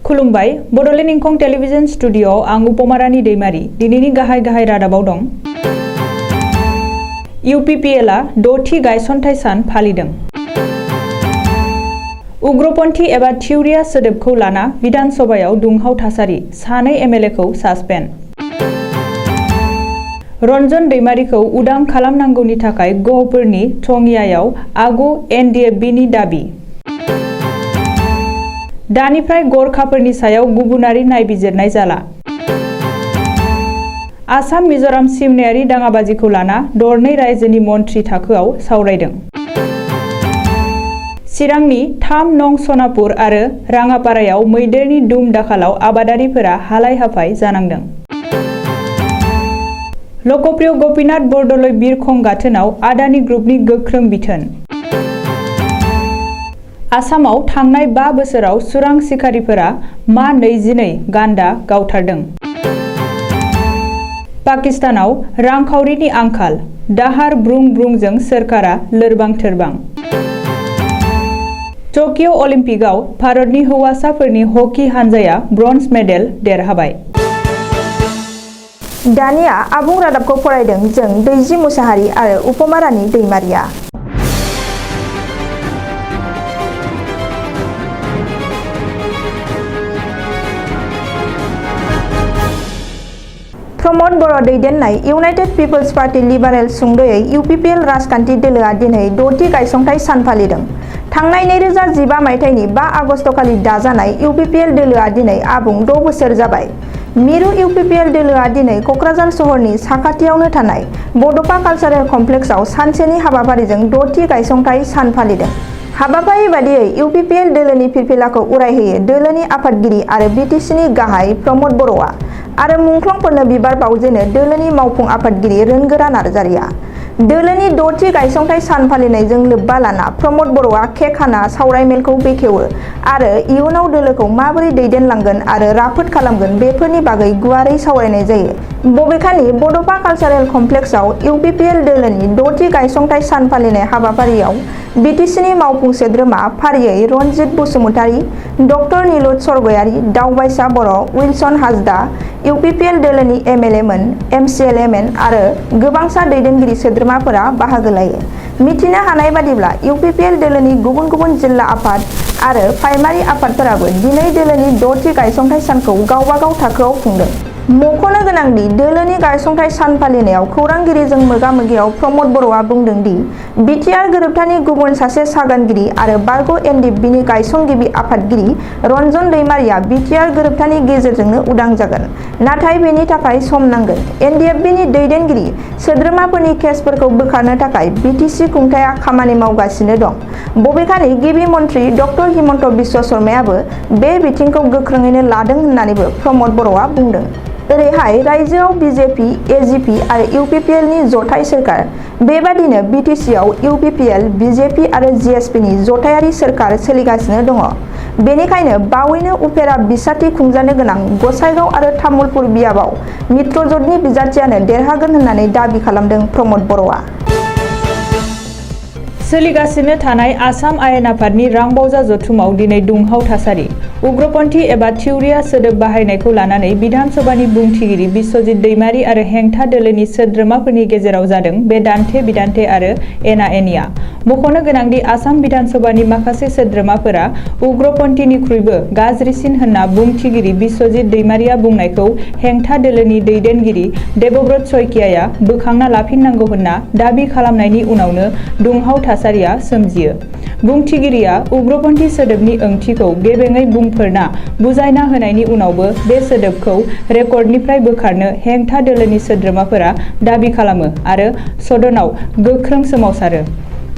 खुलुमबाय बड'लेण्ड इंखं टेलिभिजन स्टुडिअ'आव आं उपमारानि दैमारि दिनैनि गाहाय रादाबाव दं। UPPLआ 6थि गायसनथाय सान फालिदों। उग्रपन्थी एबा थिउरिया सोदोबखौ लाना बिधान सभायाव दुंहाव थासारि, सानै MLAखौ सासपेन्ड। रन्जन दैमारिखौ उदां खालामनांगौनि थाखाय गहपुरनि थंगियायाव आगु NDFBनि दाबि। दानिफ्राय गरखाफोरनि सायाव गुबुनारि नायबिजिरनाय जाला। आसाम मिजोराम सिमनायारि दाङाबाजिखौ लाना दरनै रायजोनि मन्थ्रि थाखोआव सावरायदों। चिरांनि 3 नं सनापुर आरो राङापारायाव मैदेरनि दुम दाखालाव आबादारिफोरा हालाय हाफाय जानांदों। लकप्रिय गपिनाथ बरदलै बिरखं गाथोनाव आदानि ग्रुपनि गोख्रों बिथोन। आसामाव थांनाय 5 बोसोराव सुरां सिखारिफोरा मा 22 गान्दा गावथारदों। पाकिस्तानाव रांखावरिनि आंखाल, दाहार ब्रुं-ब्रुंजों सोरखारा लोरबां थोरबां। टकिअ अलिम्पिकआव भारतनि हौवासाफोरनि हकी हानजाया ब्रन्ज मेडेल देरहाबाय। दानिया आबुं रादाबखौ फरायदों जों दैजि मुसाहारि आरो उपमारानि दैमारिया। प्रमद बर' दैदेननाय इउनाइटेड पिपल्स पार्टी लिबारेल सुंद'यै UPPL राजखान्थि दोलोआ दिनै 6थि गायसनथाय सान फालिदों। थांनाय 2015 मायथाइनि 5 आगस्तखालि दाजानाय UPPL दोलोआ दिनै आबुं 6 बोसोर जाबाय। मिरु UPPL दोलोआ दिनै क'क्राझार सहरनि साखाथियावनो थानाय बड'फा कालचारेल कमप्लेक्सआव सानसेनि हाबाफारिजों 6थि गायसनथाय सान फालिदों। हाबाफारि बादियै UPPL दोलोनि फिरफिलाखौ उरायहोयो दोलोनि आफादगिरि आरो BTCनि गाहाय प्रमद बर'आ आरो मुंख्लंफोरनो बिबार बावजेनो दोलोनि मावफुं आफादगिरि रोनगोरा नार्जारिया। दोलोनि 6थि गायसनथाय सान फालिनायजों लोब्बा लाना प्रमद बर'आ केक हाना सावरायमेलखौ बेखेवो आरो इयुनाव दोलोखौ माबोरै दैदेनलांगोन आरो राफोद खालामगोन बेफोरनि बागै गुवारै सावरायनाय जायो। बबेखानि बड'फा कालचारेल कमप्लेक्सआव UPPL दोलोनि 6थि गायसनथाय सान फालिनाय हाबाफारियाव BTCनि मावफुं सोद्रोमा फारियै रनजित बसुमतारी, डक्टर नीलुत सरगयारी, दावबायसा बर', उइलसन हाजदा, UPPL दोलोनि MLAमोन, MCLAमोन आरो गोबांसा दैदेनगिरि सोद्रोमाफोरा बाहागो लायो। मिथिनो हानाय बादिब्ला UPPL दोलोनि गुबुन गुबुन जिल्ला आफाद आरो प्राइमारि आफादफोराबो दिनै दोलोनि 6थि गायसनथाय सानखौ गावबा गाव थाखोआव खुंदों। मख'नो गोनांदि दोलोनि गायसनथाय सान फालिनायाव खौरांगिरिजों मोगा-मोगियाव प्रमद बर'आ बुंदों दि बिटिआर गोरोबथानि गुबुन सासे सागानगिरि आरो बारग' NDFBनि गायसनगिरि आफादगिरि रन्जन दैमारिया बिटिआर गोरोबथानि गेजेरजोंनो उदां जागोन, नाथाय बेनि थाखाय सम नांगोन। NDFBनि दैदेनगिरि सोद्रोमाफोरनि केसफोरखौ बोखारनो थाखाय BTC खुंथायआ खामानि मावगासिनो दं। बबेखानि गिबि मन्थ्रि डक्टर हिमन्त बिश्व शर्मायाबो बे बिथिंखौ गोख्रोङैनो लादों होननानैबो प्रमद बर'आ बुंदों। ओरैहाय रायजोआव BJP, AGP आरो UPPLनि जथाय सोरखार, बेबादिनो BTCआव UPPL, BJP आरो GSPनि जथायारि सोरखार सोलिगासिनो दङ। बेनिखायनो बावैनो उफेरा बिसाथि खुंजानो गोनां गसाइगाव आरो तामुलपुर बियाबाव मित्रजोटनि बिजाथियानो देरहागोन होननानै दाबि खालामदों प्रमद बर'आ। सोलिगासिनो थानाय आसाम आयेन आफादनि रांबावजा जथुमाव दिनै दुंहाव थासारि। उग्रपन्थी एबा थिउरिया सोदोब बाहायनायखौ लानानै बिधान सभानि बुंथिगिरि बिश्वजित दैमारि आरो हेंथा दोलोनि सोद्रोमाफोरनि गेजेराव जादों बे दान्थे-बिदान्थे आरो एना-एनिया। मख'नो गोनांदि आसाम बिधान सभानि माखासे सोद्रोमाफोरा उग्रपन्थीनिख्रुइबो गाज्रिसिन होनना बुंथिगिरि बिश्वजित दैमारिया बुंनायखौ हेंथा दोलोनि दैदेनगिरि देबब्रत शइकियाया बोखांना लाफिननांगौ होनना दाबि खालामनायनि उनावनो दुंहाव थासारिया सोमजियो। बुंथिगिरिया उग्रपन्थी सोदोबनि ओंथिखौ गेबेङै बुंफोरना बुजायना होनायनि उनावबो बे सोदोबखौ रेकर्डनिफ्राय बोखारनो हेंथा दोलोनि सोद्रोमाफोरा दाबि खालामो आरो सदनाव गोख्रों सोमावसारो।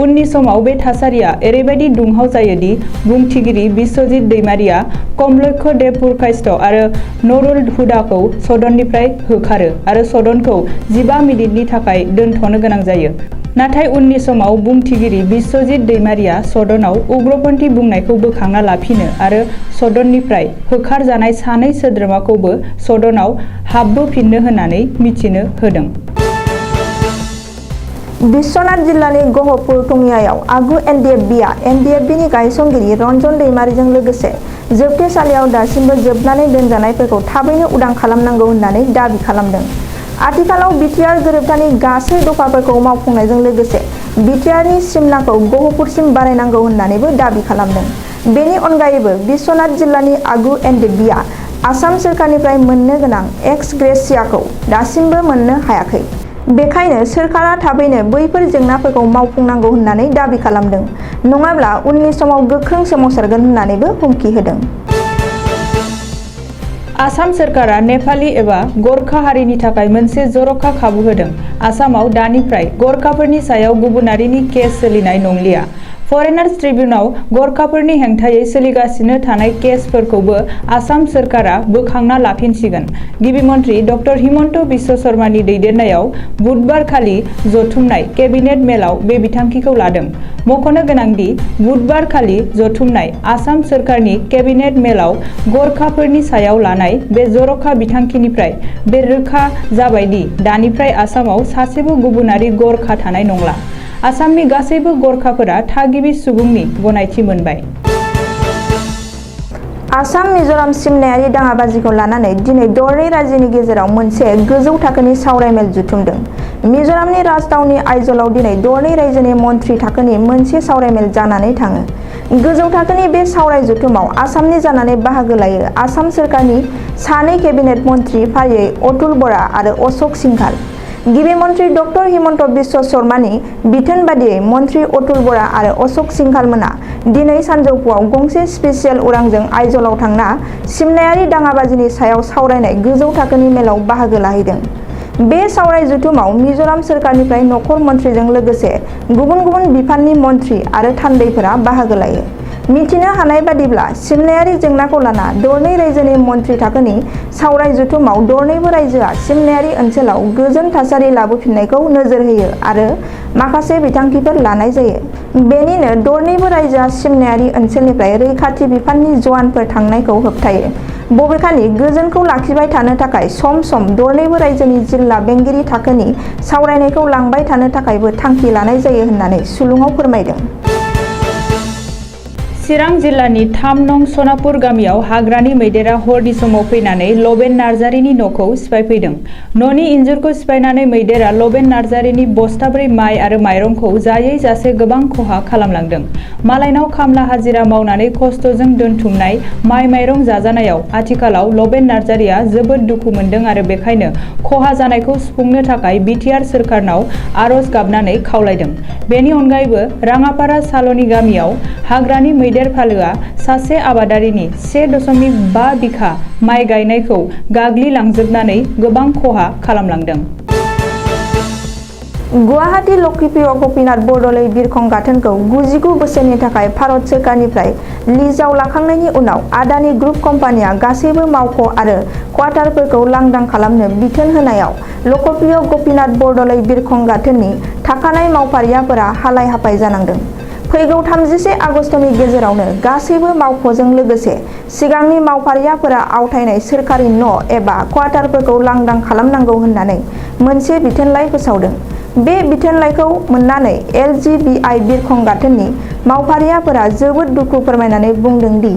उननि समाव बे थासारिया ओरैबायदि दुंहाव जायोदि बुंथिगिरि बिश्वजित दैमारिया कमलक्ष्य देबपुरकायस्थ आरो नुरुल हुदाखौ सदननिफ्राय होखारो आरो सदनखौ 15 मिनिटनि थाखाय दोनथ'नो गोनां जायो। नाथाय उननि समाव बुंथिगिरि बिश्वजित दैमारिया सदनाव उग्रपन्थी बुंनायखौ बोखांना लाफिनो आरो सदननिफ्राय होखारजानाय सानै सोद्रोमाखौबो सदनाव हाबबोफिननो होननानै मिथिनो होदों। बिश्वनाथ जिल्लानि गहपुर टंगियायाव आगु NDFBआ NDFBनि गायसनगिरि रन्जन दैमारिजों लोगोसे जोबथेसालियाव दासिमबो जोबनानै दोनजानायफोरखौ थाबैनो उदां खालामनांगौ होननानै दाबि खालामदों। आथिखालाव बिटिआर गोरोबथानि गासै दफाफोरखौ मावफुंनायजों लोगोसे बिटिआरनि सिमनाखौ गहपुरसिम बारायनांगौ होननानैबो दाबि खालामदों। बेनि अनगायैबो बिश्वनाथ जिल्लानि आगु एनडिएफबिआ आसाम सोरखारनिफ्राय मोननो गोनां एक्स ग्रेसियाखौ दासिमबो मोननो हायाखै। बेखायनो सोरखारा थाबैनो बैफोर जेंनाफोरखौ मावफुंनांगौ होननानै दाबि खालामदों। नङाब्ला उननि समाव गोख्रों सोमावसारगोन होननानैबो हुमखि होदों। आसाम सोरखारा नेपाली एबा गरखा हारिनि थाखाय मोनसे जर'खा खाबु होदों। आसामाव दानिफ्राय गरखाफोरनि सायाव गुबुनारिनि केस सोलिनाय नंलिया। फरेनार्स ट्रिब्युनाव गरखाफोरनि हेंथायै सोलिगासिनो थानाय केसफोरखौबो आसाम सोरखारा बोखांना लाफिनसिगोन। गिबि मन्थ्रि डक्टर हिमन्त बिश्व शर्मानि दैदेननायाव बुधबारखालि जथुमनाय केबिनेट मेलाव बे बिथांखिखौ लादों। मख'नो गोनांदि बुधबारखालि जथुमनाय आसाम सोरखारनि केबिनेट मेलाव गरखाफोरनि सायाव लानाय बे जर'खा बिथांखिनिफ्राय बे रोखा जाबायदि दानिफ्राय आसामाव सासेबो गुबुनारि गरखा थानाय नंला। आसामनि गासैबो गरखाफोरा थागिबि सुबुंनि गनायथि मोनबाय। आसाम मिज'राम सिमनायारि दाङाबाजिखौ लानानै दिनै दरनै रायजोनि गेजेराव मोनसे गोजौ थाखोनि सावरायमेल जुथुमदों। मिज'रामनि राजथावनि आइजलाव दिनै दरनै रायजोनि मन्थ्रि थाखोनि मोनसे सावरायमेल जानानै थाङो। गोजौ थाखोनि बे सावराय जथुमाव आसामनि जानानै बाहागो लायो आसाम सोरखारनि सानै केबिनेट मन्थ्रि फारियै अतुल बरा आरो अशोक सिंघाल। गिबि मन्थ्रि डक्टर हिमन्त बिश्व शर्मानि बिथोन बादियै मन्थ्रि अतुल बरा आरो अशोक सिंघालमोना दिनै सानजौफुआव गंसे स्पेसियेल उरांजों आइजलाव थांना सिमनायारि दाङाबाजिनि सायाव सावरायनाय गोजौ थाखोनि मेलाव बाहागो लाहैदों। बे सावराय जथुमाव मिज'राम सोरखारनिफ्राय नखर मन्थ्रिजों लोगोसे गुबुन गुबुन बिफाननि मन्थ्रि आरो थान्दैफोरा बाहागो लायो। मिथिनो हानाय बादिब्ला सिमनायारि जेंनाखौ लाना दरनै रायजोनि मन्थ्रि थाखोनि सावराय जथुमाव दरनैबो रायजोआ सिमनायारि ओनसोलाव गोजोन थासारि लाबोफिननायखौ नोजोर होयो आरो माखासे बिथांखिफोर लानाय जायो। बेनिनो दरनैबो रायजोआ सिमनायारि ओनसोलनिफ्राय रैखाथि बिफाननि जवानफोर थांनायखौ होबथायो। बबेखानि गोजोनखौ लाखिबाय थानो थाखाय सम सम दरनैबो रायजोनि जिल्ला बेंगिरि थाखोनि सावरायनायखौ लांबाय थानो थाखायबो थांखि लानाय जायो होननानै सुलुङाव फोरमायदों। चिरां जिल्लानि 3 नं सनापुर गामियाव हाग्रानि मैदेरा हरनि समाव फैनानै लबेन नार्जारिनि न'खौ सिफायफैदों। न'नि इन्जुरखौ सिफायनानै मैदेरा लबेन नार्जारिनि बस्थाब्रै माइ आरो माइरंखौ जायै जासे गोबां खहा खालामलांदों। मालायनाव खामला हाजिरा मावनानै खस्थ'जों दोनथुमनाय माइ माइरं जाजानायाव आथिखालाव लबेन नार्जारिया जोबोद दुखु मोनदों आरो बेखायनो खहा जानायखौ सुफुंनो थाखाय बिटिआर सोरखारनाव आर'ज गाबनानै खावलायदों। बेनि अनगायैबो राङापारा साल'नि गामियाव हाग्रानि मैदेर फालोआ सासे आबादारिनि 1.5 बिघा माइ गायनायखौ गाग्लिलांजोबनानै गोबां खहा खालामलांदों। गुवाहाटी लक्ष्मीप्रिय गपिनाथ बरदलै बिरखं गाथोनखौ 99 बोसोरनि थाखाय भारत सोरखारनिफ्राय लिजआव लाखांनायनि उनाव आदानि ग्रुप कम्पानिया गासैबो मावख' आरो क्वार्टारफोरखौ लांदां खालामनो बिथोन होनायाव लक्ष्मीप्रिय गपिनाथ बरदलै बिरखं गाथोननि थाखानाय मावफारियाफोरा हालाय हाफाय जानांदों। फैगौ 31 आगस्तनि गेजेरावनो गासैबो मावख'जों लोगोसे सिगांनि मावफारियाफोरा आवथायनाय सोरखारि न' एबा क्वार्टारफोरखौ लांदां खालामनांगौ होननानै मोनसे बिथोनलाइ फोसावदों। बे बिथोनलाइखौ मोननानै LGBI बिरखं गाथोननि मावफारियाफोरा जोबोद दुखु फोरमायनानै बुंदों दि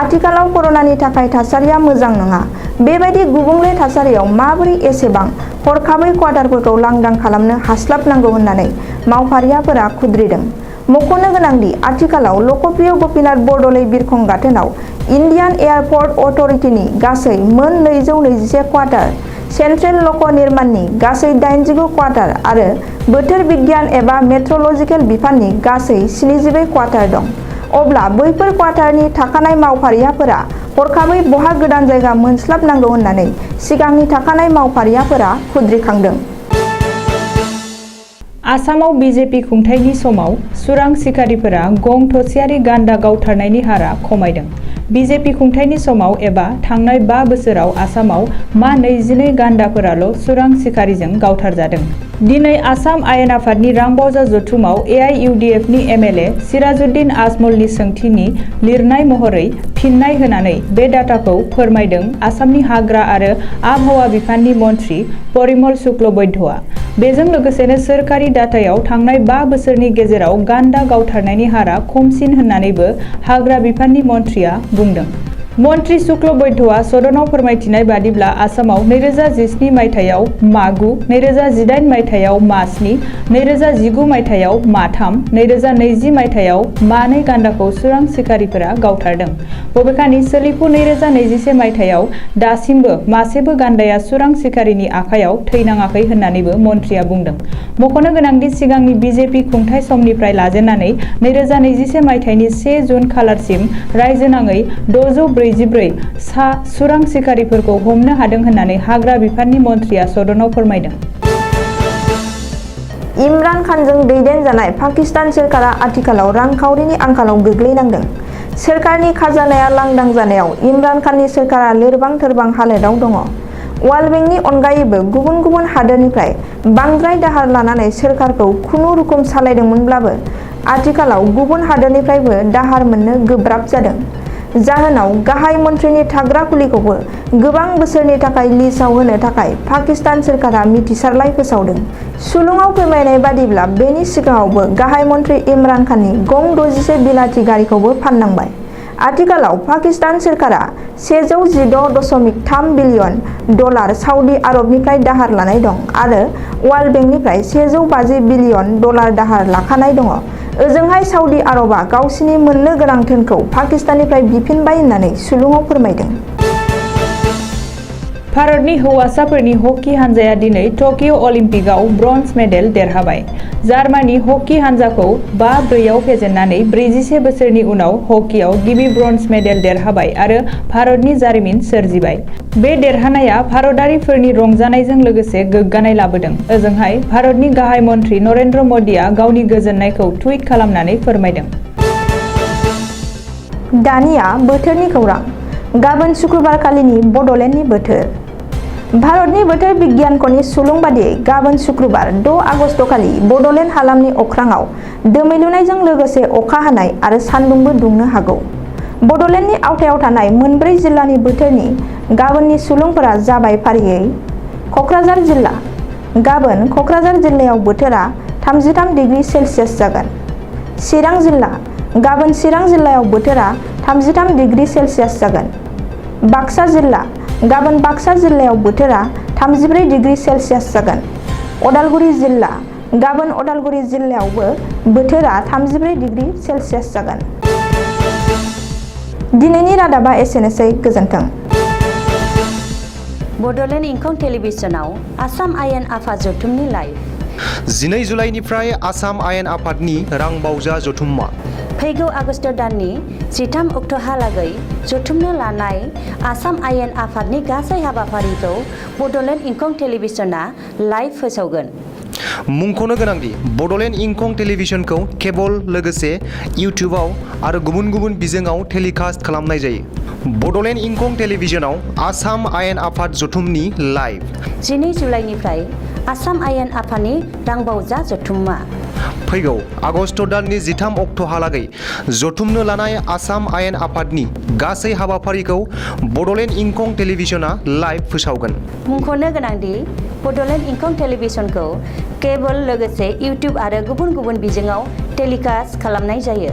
आथिखालाव कर'नानि थाखाय थासारिया मोजां नङा। बेबायदि गुबुंले थासारियाव माबोरै एसेबां हरखाबै क्वार्टारफोरखौ लांदां खालामनो हास्लाबनांगौ होननानै मावफारियाफोरा खुद्रिदों। मख'नो गोनांदि आथिखालाव लक्ष्मीप्रिय गपिनाथ बरदलै बिरखं गाथोनाव इन्डियान एयारपर्ट अथ'रिटिनि गासै मोन 221 क्वार्टार, सेन्ट्रेल लक निर्माणनि गासै 89 क्वार्टार आरो बोथोर बिगियान एबा मेट्रलजिकेल बिफाननि गासै 72 क्वार्टार दं। अब्ला बैफोर क्वार्टारनि थाखानाय मावफारियाफोरा हरखाबै बहा गोदान जायगा मोनस्लाबनांगौ होननानै सिगांनि थाखानाय मावफारियाफोरा खुद्रिखांदों। आसामाव बिजेपि खुंथायनि समाव सुरां सिखारिफोरा गं थसेयारि गान्दा गावथारनायनि हारा खमायदों। बिजेपि खुंथायनि समाव एबा थांनाय 5 बोसोराव आसामाव मा 22 गान्दाफोराल' सुरां सिखारिजों गावथारजादों। दिनै आसाम आयेन आफादनि रांबावजा जथुमाव AIUDFनि MLA सिराजुद्दिन आजमलनि सोंथिनि लिरनाय महरै फिन्नाय होनानै बे डाटाखौ फोरमायदों आसामनि हाग्रा आरो आबहावा बिफाननि मन्थ्रि परिमल शुक्ल बैद्यआ। बेजों लोगोसेनो सोरखारि डाटायाव थांनाय 5 बोसोरनि गेजेराव गान्दा गावथारनायनि हारा खमसिन होननानैबो हाग्रा बिफाननि मन्थ्रिया बुंदों। मन्त्रि शुक्ल बैद्यआ सदनाव फोरमायथिनाय बादिब्ला आसामाव 2017 मायथाइयाव मा 9, 2018 मायथाइयाव मा 7, 2019 मायथाइयाव मा 3, 2020 मायथाइयाव मा 2 गान्दाखौ सुरां सिखारिफोरा गावथारदों। बबेखानि सोलिफु 2021 मायथाइयाव दासिमबो मासेबो गान्दाया सुरां सिखारिनि आखायाव थैनाङाखै होननानैबो मन्थ्रिया बुंदों। मख'नो गोनांदि सिगांनि बिजेपि खुंथाय समनिफ्राय लाजेननानै 2021 मायथाइनि 1 जुन खालारसिम रायजोनाङै 644 सा सुरां सिखारिफोरखौ हमनो हादों होननानै हाग्रा बिफाननि मन्थ्रिया सदनाव फोरमायदों। इमरान खानजों दैदेनजानाय पाकिस्तान सोरखारा आथिखालाव रांखावरिनि आंखालाव गोग्लैनांदों। सोरखारनि खाजानाया लांदां जानायाव इमरान खाननि सोरखारा लोरबां थोरबां हालोदाव दङ। वर्ल्ड बेंकनि अनगायैबो गुबुन गुबुन हादोरनिफ्राय बांद्राय दाहार लानानै सोरखारखौ खुनुरुखुम सालायदोंमोनब्लाबो आथिखालाव गुबुन हादोरनिफ्रायबो दाहार मोननो गोब्राब जादों। जाहोनाव गाहाय मन्थ्रिनि थाग्रा खुलिखौबो गोबां बोसोरनि थाखाय लिजआव होनो थाखाय पाकिस्तान सोरखारा मिथिसारलाइ फोसावदों। सुलुङाव फोरमायनाय बादिब्ला बेनि सिगाङावबो गाहाय मन्थ्रि इमरान खाननि गं 61 बिलाथि गारिखौबो फाननांबाय। आथिखालाव पाकिस्तान सोरखारा 116.3 बिलियन डलार साउदी आरबनिफ्राय दाहार लानाय दं आरो वर्ल्ड बेंकनिफ्राय 150 बिलियन डलार दाहार लाखानाय दङ। ओजोंहाय साउदी आरबा गावसिनि मोननो गोनां धोनखौ पाकिस्ताननिफ्राय बिफिनबाय होननानै सुलुङाव फोरमायदों। भारतनि हौवासाफोरनि हकी हानजाया दिनै टकिय' अलिम्पिकआव ब्रन्ज मेडेल देरहाबाय। जार्मानी हकी हानजाखौ 5-4 आव फेजेननानै 41 बोसोरनि उनाव हकीआव गिबि ब्रन्ज मेडेल देरहाबाय आरो भारतनि जारिमिन सोरजिबाय। बे देरहानाया भारतारिफोरनि रंजानायजों लोगोसे गोग्गानाय लाबोदों। ओजोंहाय भारतनि गाहाय मन्थ्रि नरेन्द्र मदिआ गावनि गोजोननायखौ टुइट खालामनानै फोरमायदों। दानिया बोथोरनि खौरां। गाबोन शुक्रबारखालिनि बड'लेण्डनि बोथोर। भारतनि बोथोर बिगियानख'नि सुलुं बादियै गाबोन शुक्रबार 6 आगस्तखालि बड'लेण्ड हालामनि अख्राङाव दोमैलुनायजों लोगोसे अखा हानाय आरो सान्दुंबो दुंनो हागौ। बड'लेण्डनि आवथायाव थानाय मोनब्रै जिल्लानि बोथोरनि गाबोननि सुलुंफोरा जाबाय फारियै क'क्राझार जिल्ला। गाबोन क'क्राझार जिल्लायाव बोथोरा 33 डिग्री सेल्सियास जागोन। चिरां जिल्ला। गाबोन चिरां जिल्लायाव बोथोरा 33 डिग्री सेल्सियास जागोन। बाक्सा जिल्ला। गाबोन बाक्सा जिल्लायाव बोथोरा 34 डिग्री सेल्सियास जागोन। अदालगुरि जिल्ला। गाबोन अदालगुरि जिल्लायावबो बोथोरा 34 डिग्री सेल्सियास जागोन। दिनैनि रादाबा एसेनोसै। गोजोन्थों। बड'लेण्ड इंखं टेलिभिजनाव आसाम आयेन आफाद जथुमनि लाइभ। 12 जुलाइनिफ्राय आसाम आयेन आफादनि रांबावजा जथुम्मा। फैगौ आगस्ट दाननि 13 अक्ट'हालागै जथुमनो लानाय आसाम आयेन आफादनि गासै हाबाफारिखौ बड'लेण्ड इंखं टेलिभिजना लाइभ फोसावगोन। मुंख'नो गोनांदि बड'लेण्ड इंखं टेलिभिजनखौ केबल लोगोसे इउटिउबआव आरो गुबुन गुबुन बिजोङाव टेलिकास्ट खालामनाय जायो। बड'लेण्ड इंखं टेलिभिजनाव आसाम आयेन आफाद जथुमनि लाइभ। 12 जुलाइनिफ्राय आसाम आयेन आफादनि रांबावजा जथुम्मा। फैगौ आगस्ट दाननि 13 अक्ट'हालागै जथुमनो लानाय आसाम आयेन आफादनि गासै हाबाफारिखौ बड'लेण्ड इंखं टेलिभिजना लाइभ फोसावगोन। मुंख'नो गोनांदि बड'लेण्ड इंखं टेलिभिजनखौ केबल लोगोसे इउटिउब आरो गुबुन गुबुन बिजोङाव टेलिकास्ट खालामनाय जायो।